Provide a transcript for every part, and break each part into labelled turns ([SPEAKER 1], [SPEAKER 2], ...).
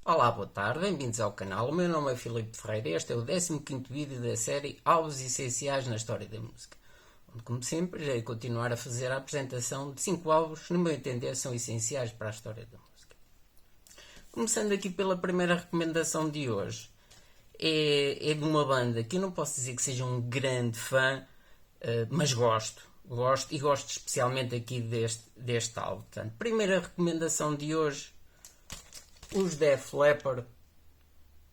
[SPEAKER 1] Olá, boa tarde, bem-vindos ao canal. O meu nome é Filipe Ferreira e este é o 15º vídeo da série Álbuns Essenciais na História da Música, onde, como sempre, irei continuar a fazer a apresentação de 5 álbuns que, no meu entender, são essenciais para a história da música. Começando aqui pela primeira recomendação de hoje, é de uma banda que eu não posso dizer que seja um grande fã, mas gosto e gosto especialmente aqui deste álbum. Portanto, primeira recomendação de hoje, os Def Leppard,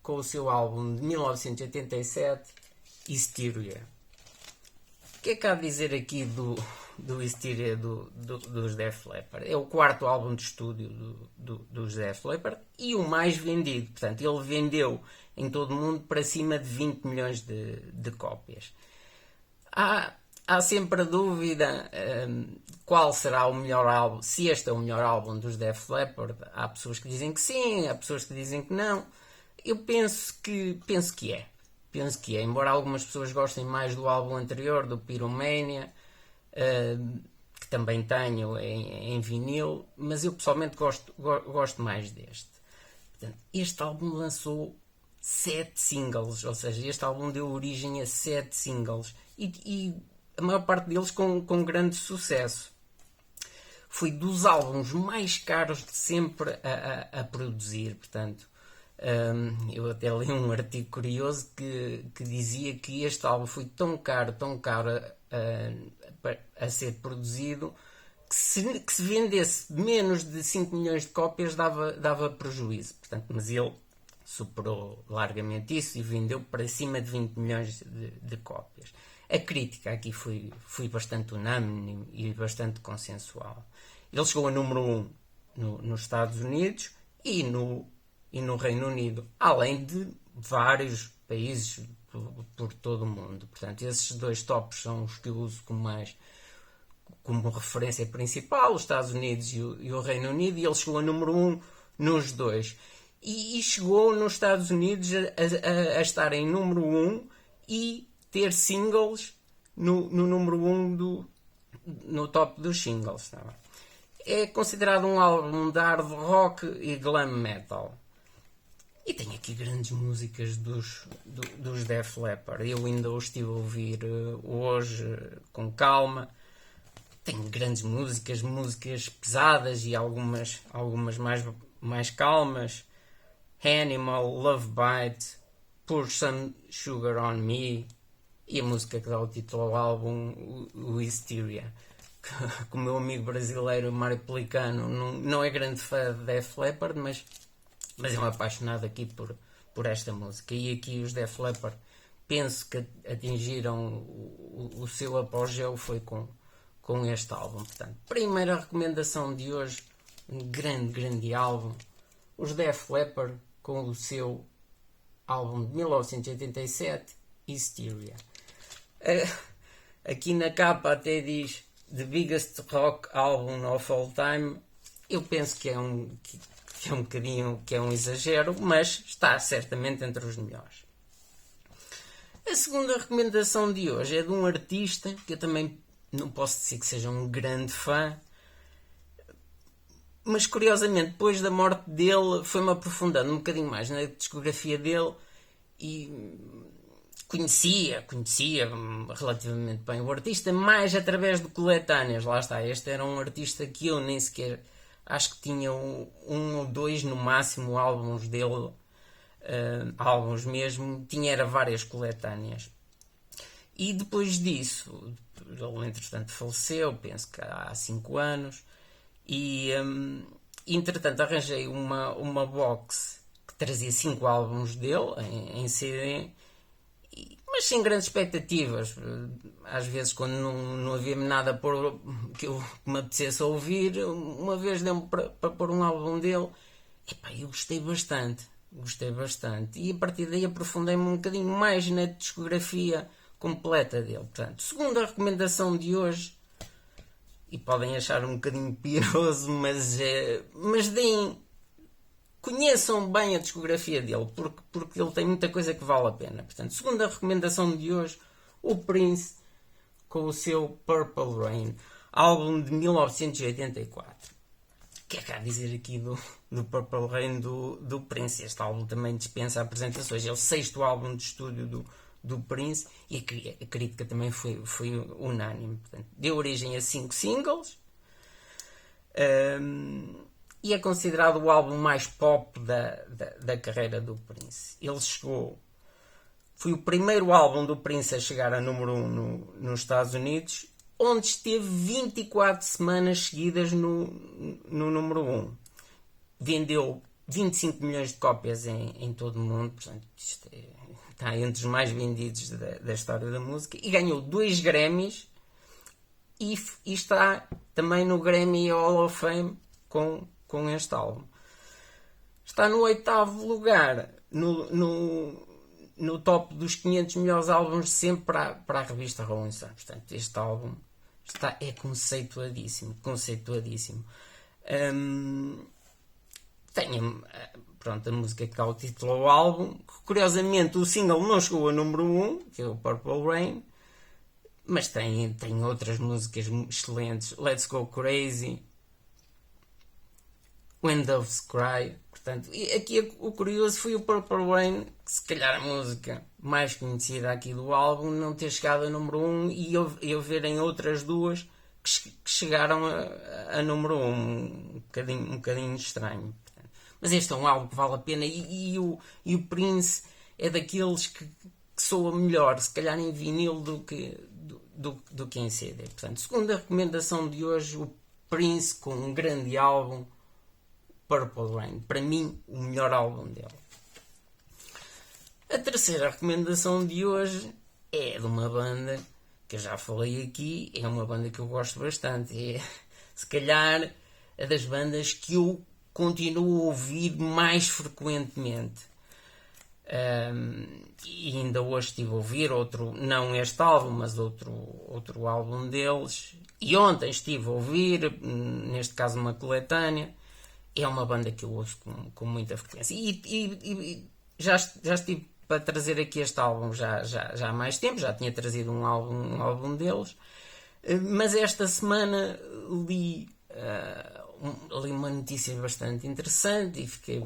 [SPEAKER 1] com o seu álbum de 1987, Hysteria. O que é que há a dizer aqui do Hysteria dos Def Leppard? É o quarto álbum de estúdio dos Def Leppard e o mais vendido. Portanto, ele vendeu em todo o mundo para cima de 20 milhões de cópias. Há sempre a dúvida qual será o melhor álbum, se este é o melhor álbum dos Def Leppard. Há pessoas que dizem que sim, há pessoas que dizem que não. Eu penso que é. Embora algumas pessoas gostem mais do álbum anterior, do Pyromania, que também tenho em vinil, mas eu pessoalmente gosto mais deste. Portanto, este álbum lançou 7 singles, ou seja, este álbum deu origem a 7 singles e a maior parte deles com grande sucesso. Foi dos álbuns mais caros de sempre a produzir. Portanto, eu até li um artigo curioso que dizia que este álbum foi tão caro a ser produzido que se vendesse menos de 5 milhões de cópias dava prejuízo. Portanto, mas ele superou largamente isso e vendeu para cima de 20 milhões de cópias. A crítica aqui foi bastante unânime e bastante consensual. Ele chegou a número 1 nos Estados Unidos e no Reino Unido, além de vários países por todo o mundo. Portanto, esses dois tops são os que eu uso como referência principal, os Estados Unidos e o Reino Unido, e ele chegou a número 1 nos dois. E chegou nos Estados Unidos a estar em número 1 e ter singles no número 1 no top dos singles. É considerado um álbum de hard rock e glam metal. E tem aqui grandes músicas dos Def Leppard. Eu ainda os estive a ouvir hoje com calma. Tem grandes músicas pesadas e algumas mais calmas. Animal, Love Bite, Pour Some Sugar on Me e a música que dá o título ao álbum, o Hysteria. Que o meu amigo brasileiro Mário Pelicano não é grande fã de Def Leppard, mas é um apaixonado aqui por esta música. E aqui os Def Leppard penso que atingiram o seu apogeu foi com este álbum. Portanto, primeira recomendação de hoje, um grande álbum, os Def Leppard com o seu álbum de 1987, Hysteria. Aqui na capa até diz The Biggest Rock Album of All Time. Eu penso que é um bocadinho, que é um exagero, mas está certamente entre os melhores. A segunda recomendação de hoje é de um artista que eu também não posso dizer que seja um grande fã, mas curiosamente depois da morte dele foi-me aprofundando um bocadinho mais na discografia dele e conhecia relativamente bem o artista, mais através de coletâneas. Lá está, este era um artista que eu nem sequer, acho que tinha um ou dois no máximo álbuns dele, álbuns mesmo, era várias coletâneas. E depois disso, ele entretanto faleceu, penso que há 5 anos, e entretanto arranjei uma box que trazia 5 álbuns dele em CD, mas sem grandes expectativas. Às vezes, quando não havia nada que eu me apetecesse ouvir, uma vez deu-me para pôr um álbum dele. Eu gostei bastante. E a partir daí aprofundei-me um bocadinho mais na discografia completa dele. Portanto, segunda recomendação de hoje, e podem achar um bocadinho piroso, mas conheçam bem a discografia dele, porque ele tem muita coisa que vale a pena. Portanto, segunda recomendação de hoje, o Prince com o seu Purple Rain, álbum de 1984. que é que há a dizer aqui do Purple Rain do Prince? Este álbum também dispensa apresentações. É o 6º álbum de estúdio do Prince e a crítica também foi unânime. Portanto, deu origem a 5 singles e é considerado o álbum mais pop da carreira do Prince. Foi o primeiro álbum do Prince a chegar a número 1 nos Estados Unidos, onde esteve 24 semanas seguidas no número 1. Vendeu 25 milhões de cópias em todo o mundo, portanto, isto está entre os mais vendidos da história da música, e ganhou 2 Grammys e está também no Grammy Hall of Fame com este álbum. Está no 8º lugar no top dos 500 melhores álbuns de sempre para a revista Rolling Stone. Portanto, este álbum é conceituadíssimo. Tem a música que dá o título ao álbum. Curiosamente, o single não chegou a número 1, que é o Purple Rain, mas tem outras músicas excelentes. Let's Go Crazy, When Doves Cry. Portanto, aqui o curioso foi o Purple Rain, que se calhar a música mais conhecida aqui do álbum, não ter chegado a número 1 e eu verem outras duas que chegaram a número 1. Um bocadinho estranho. Portanto, mas este é um álbum que vale a pena e o Prince é daqueles que soa melhor, se calhar em vinil, do que em CD. Portanto, segunda recomendação de hoje, o Prince com um grande álbum, Purple Rain. Para mim, o melhor álbum dele. A terceira recomendação de hoje é de uma banda que eu já falei aqui. É uma banda que eu gosto bastante. É, se calhar, a das bandas que eu continuo a ouvir mais frequentemente. E ainda hoje estive a ouvir outro, não este álbum, mas outro álbum deles. E ontem estive a ouvir, neste caso uma coletânea. É uma banda que eu ouço com muita frequência. E já estive para trazer aqui este álbum já há mais tempo. Já tinha trazido um álbum deles. Mas esta semana li uma notícia bastante interessante e fiquei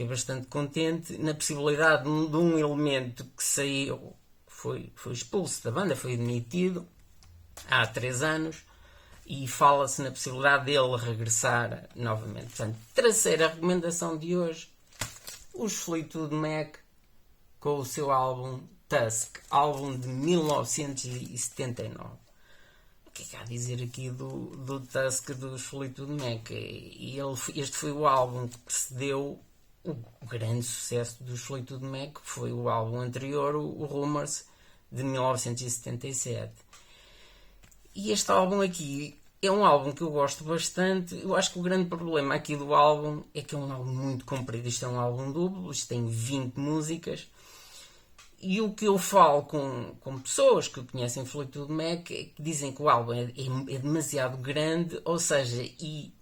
[SPEAKER 1] bastante contente na possibilidade de um elemento que saiu, foi expulso da banda, foi demitido há 3 anos. E fala-se na possibilidade dele regressar novamente. Portanto, terceira recomendação de hoje, os Fleetwood Mac com o seu álbum Tusk, álbum de 1979. O que é que há a dizer aqui do Tusk dos Fleetwood Mac? Este foi o álbum que precedeu o grande sucesso dos Fleetwood Mac, que foi o álbum anterior, o Rumours, de 1977. E este álbum aqui é um álbum que eu gosto bastante. Eu acho que o grande problema aqui do álbum é que é um álbum muito comprido. Isto é um álbum duplo, isto tem 20 músicas. E o que eu falo com pessoas que conhecem Fleetwood Mac é que dizem que o álbum é demasiado grande, ou seja, e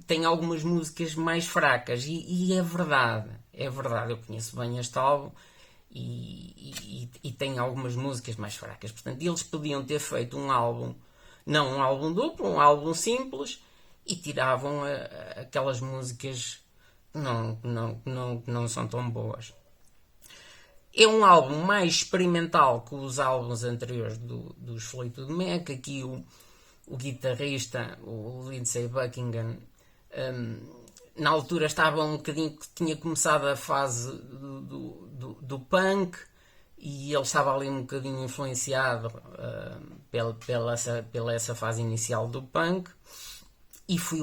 [SPEAKER 1] tem algumas músicas mais fracas. E é verdade, eu conheço bem este álbum. E tem algumas músicas mais fracas. Portanto, eles podiam ter feito um álbum, não um álbum duplo, um álbum simples, e tiravam aquelas músicas que não são tão boas. É um álbum mais experimental que os álbuns anteriores dos Fleetwood Mac. Aqui o guitarrista, o Lindsey Buckingham, na altura estava um bocadinho, que tinha começado a fase do punk, e ele estava ali um bocadinho influenciado pela essa fase inicial do punk, e foi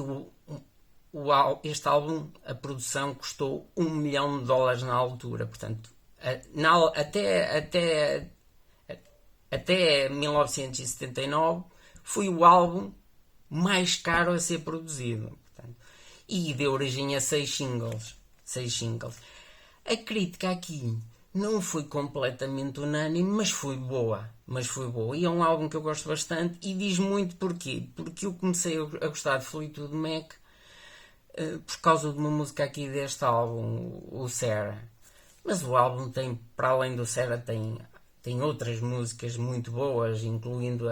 [SPEAKER 1] este álbum, a produção custou $1 milhão na altura. Portanto, até 1979 foi o álbum mais caro a ser produzido. E deu origem a 6 singles. A crítica aqui não foi completamente unânime, mas foi boa. E é um álbum que eu gosto bastante, e diz muito porquê. Porque eu comecei a gostar de Fleetwood Mac por causa de uma música aqui deste álbum, o Sarah. Mas o álbum tem, para além do Sarah, tem outras músicas muito boas, incluindo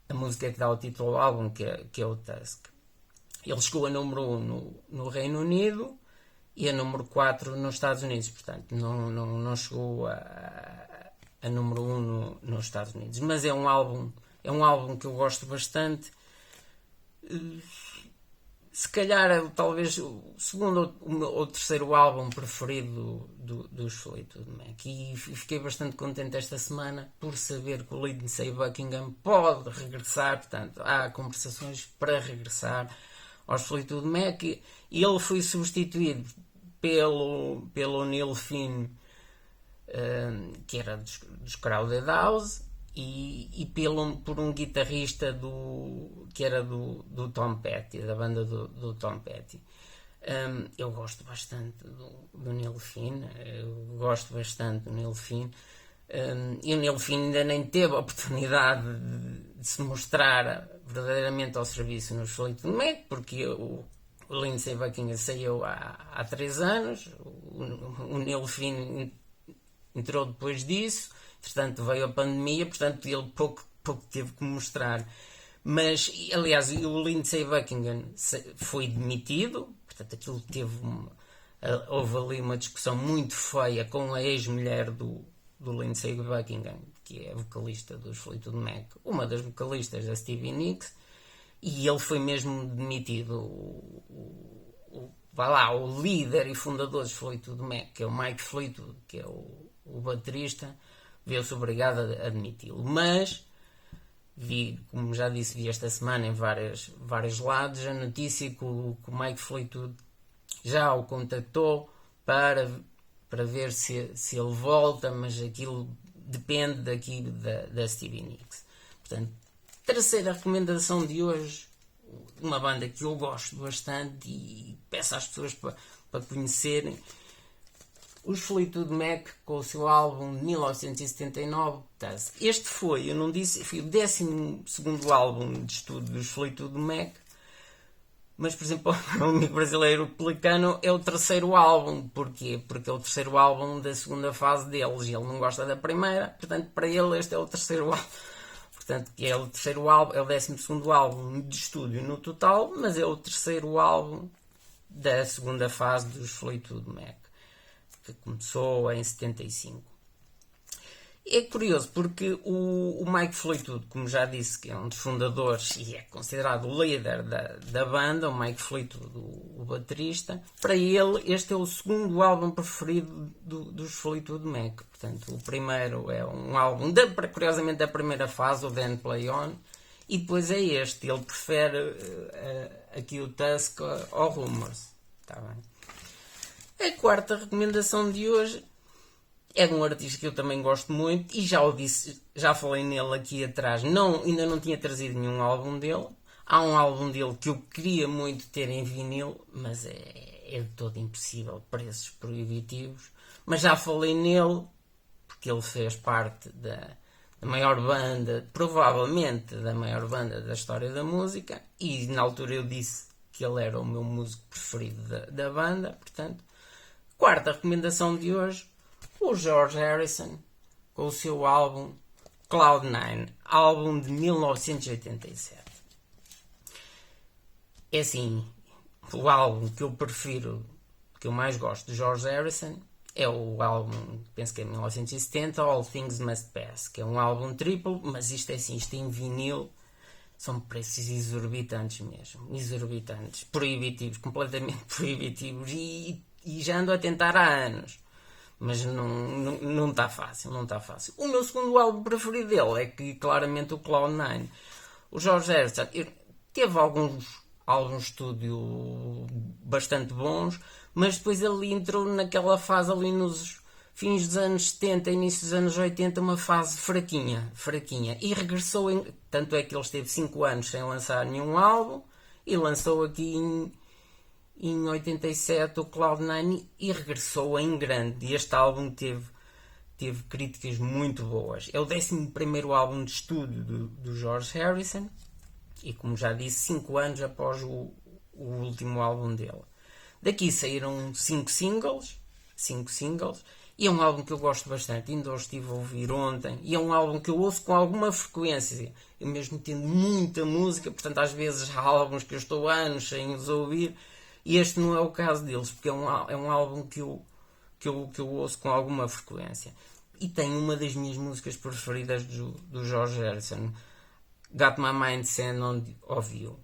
[SPEAKER 1] a música que dá o título ao álbum, que é o Tusk. Ele chegou a número 1 no Reino Unido e a número 4 nos Estados Unidos, portanto não chegou a número 1 nos Estados Unidos, mas é um álbum que eu gosto bastante. Se calhar talvez o segundo ou terceiro álbum preferido dos Fleetwood Mac, e fiquei bastante contente esta semana por saber que o Lindsey Buckingham pode regressar, portanto há conversações para regressar aos Fleetwood Mac, e ele foi substituído pelo Neil Finn, que era dos Crowded House, e por um guitarrista que era do Tom Petty, da banda do Tom Petty. Eu gosto bastante do Neil Finn, e o Neil Finn ainda nem teve a oportunidade de se mostrar verdadeiramente ao serviço nos Fleetwood Mac, porque o Lindsey Buckingham saiu há 3 anos, o Neil Finn entrou depois disso, portanto veio a pandemia, portanto ele pouco teve que mostrar. Mas, aliás, o Lindsey Buckingham foi demitido, portanto aquilo houve ali uma discussão muito feia com a ex-mulher do Lindsey Buckingham, que é vocalista dos Fleetwood Mac, uma das vocalistas da Stevie Nicks, e ele foi mesmo demitido. O líder e fundador dos Fleetwood Mac, que é o Mike Fleetwood, que é o baterista, viu-se obrigado a admiti-lo. Mas como já disse, vi esta semana em vários lados a notícia que o Mike Fleetwood já o contactou para ver se ele volta, mas aquilo depende daqui da Stevie Nicks. Portanto, terceira recomendação de hoje, uma banda que eu gosto bastante e peço às pessoas para conhecerem, os Fleetwood Mac, com o seu álbum de 1979, Tusk. Este foi o 12º álbum de estudo dos Fleetwood Mac, mas, por exemplo, o amigo brasileiro Pelicano é o terceiro álbum. Porquê? Porque é o terceiro álbum da segunda fase deles, e ele não gosta da primeira, portanto, para ele este é o terceiro álbum. Portanto, é o terceiro álbum, é o 12º álbum de estúdio no total, mas é o terceiro álbum da segunda fase dos Fleetwood Mac, que começou em 75. É curioso porque o Mike Fleetwood, como já disse, que é um dos fundadores e é considerado o líder da banda, o Mike Fleetwood, o baterista, para ele este é o segundo álbum preferido dos Fleetwood Mac. Portanto, o primeiro é um álbum, curiosamente, da primeira fase, o Then Play On, e depois é este. Ele prefere aqui o Tusk ao Rumors. Está bem? A quarta recomendação de hoje é de um artista que eu também gosto muito e já o disse, já falei nele aqui atrás. Ainda não tinha trazido nenhum álbum dele. Há um álbum dele que eu queria muito ter em vinil, mas é de todo impossível, preços proibitivos. Mas já falei nele porque ele fez parte da maior banda, provavelmente da maior banda da história da música, e na altura eu disse que ele era o meu músico preferido da banda. Portanto, quarta recomendação de hoje, o George Harrison, com o seu álbum Cloud9, álbum de 1987. É assim, o álbum que eu prefiro, que eu mais gosto de George Harrison, é o álbum, penso que é 1970, All Things Must Pass, que é um álbum triplo, mas isto é assim, isto em vinil, são preços exorbitantes mesmo, exorbitantes, proibitivos, completamente proibitivos, e já ando a tentar há anos. Mas não está fácil, não está fácil. O meu segundo álbum preferido dele é que, claramente, o Cloud9. O George Harrison teve alguns álbuns de estúdio bastante bons, mas depois ele entrou naquela fase ali nos fins dos anos 70, início dos anos 80, uma fase fraquinha, e regressou, tanto é que ele esteve 5 anos sem lançar nenhum álbum, e lançou aqui em 87 o Cloud9 e regressou em grande. E este álbum teve críticas muito boas. É o 11º álbum de estúdio do George Harrison e, como já disse, 5 anos após o último álbum dele. Daqui saíram 5 singles E é um álbum que eu gosto bastante, ainda o estive a ouvir ontem, e é um álbum que eu ouço com alguma frequência, eu mesmo tendo muita música, portanto às vezes há álbuns que eu estou anos sem os ouvir, e este não é o caso deles, porque é um álbum que eu ouço com alguma frequência. E tem uma das minhas músicas preferidas do George Harrison, Got My Mind Set on You.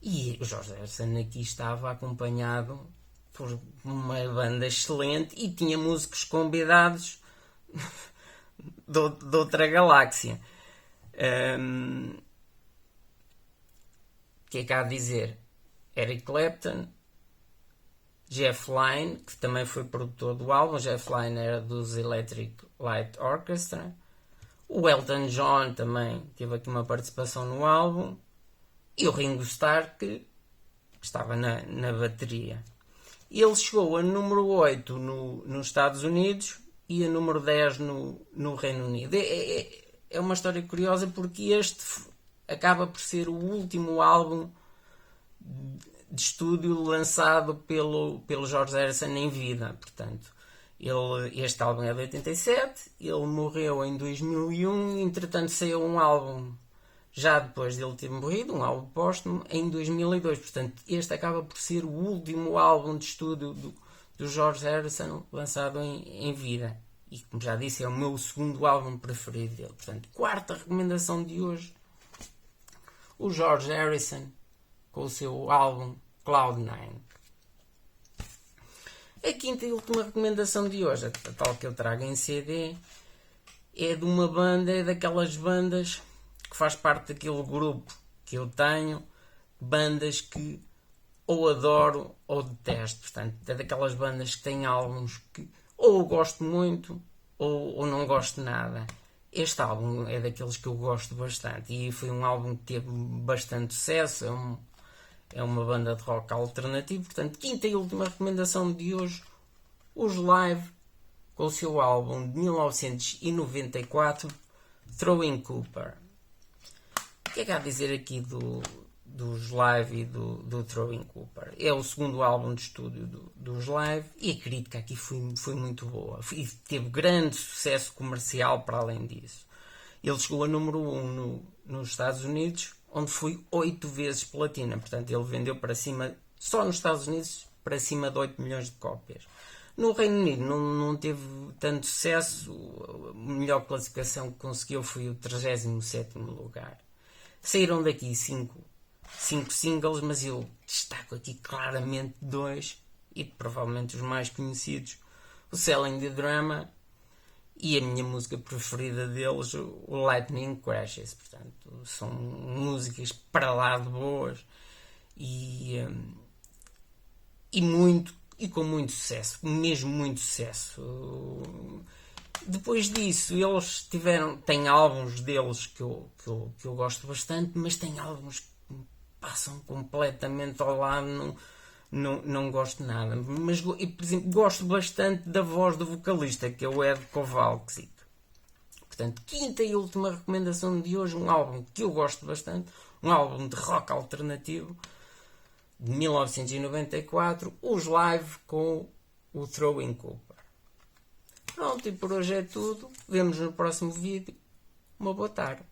[SPEAKER 1] E o George Harrison aqui estava acompanhado por uma banda excelente e tinha músicos convidados de outra galáxia. O que é que há a dizer? Eric Clapton, Jeff Lynne, que também foi produtor do álbum. Jeff Lynne era dos Electric Light Orchestra. O Elton John também teve aqui uma participação no álbum. E o Ringo Starr, que estava na bateria. Ele chegou a número 8 nos Estados Unidos e a número 10 no Reino Unido. É uma história curiosa porque este acaba por ser o último álbum de estúdio lançado pelo George Harrison em vida. Portanto, este álbum é de 87, ele morreu em 2001, entretanto saiu um álbum já depois dele ter morrido, um álbum póstumo, em 2002. Portanto, este acaba por ser o último álbum de estúdio do George Harrison lançado em vida. E, como já disse, é o meu segundo álbum preferido dele. Portanto, quarta recomendação de hoje, o George Harrison com o seu álbum Cloud9. A quinta e última recomendação de hoje, a tal que eu trago em CD, é de uma banda, é daquelas bandas que faz parte daquele grupo que eu tenho, bandas que ou adoro ou detesto. Portanto, é daquelas bandas que têm álbuns que ou eu gosto muito ou não gosto nada. Este álbum é daqueles que eu gosto bastante e foi um álbum que teve bastante sucesso. É uma banda de rock alternativo. Portanto, quinta e última recomendação de hoje, os Live, com o seu álbum de 1994, Throwing Cooper. O que é que há a dizer aqui dos Live e do Throwing Cooper? É o segundo álbum de estúdio dos Live e a crítica aqui foi muito boa. E teve grande sucesso comercial para além disso. Ele chegou a número 1 nos Estados Unidos, onde foi 8 vezes platina. Portanto, ele vendeu para cima, só nos Estados Unidos, para cima de 8 milhões de cópias. No Reino Unido não teve tanto sucesso. A melhor classificação que conseguiu foi o 37º lugar. Saíram daqui 5 singles, mas eu destaco aqui claramente 2, e provavelmente os mais conhecidos, o Selling the Drama e a minha música preferida deles, o Lightning Crashes. Portanto, são músicas para lá de boas e com muito sucesso, mesmo muito sucesso. Depois disso, eles têm álbuns deles que eu gosto bastante, mas tem álbuns que me passam completamente ao lado, não gosto nada. Mas, por exemplo, gosto bastante da voz do vocalista, que é o Ed Kowalczyk. Portanto, quinta e última recomendação de hoje, um álbum que eu gosto bastante, um álbum de rock alternativo, de 1994, os Live com o Throwing Cooper. Pronto, e por hoje é tudo. Vemo-nos no próximo vídeo. Uma boa tarde.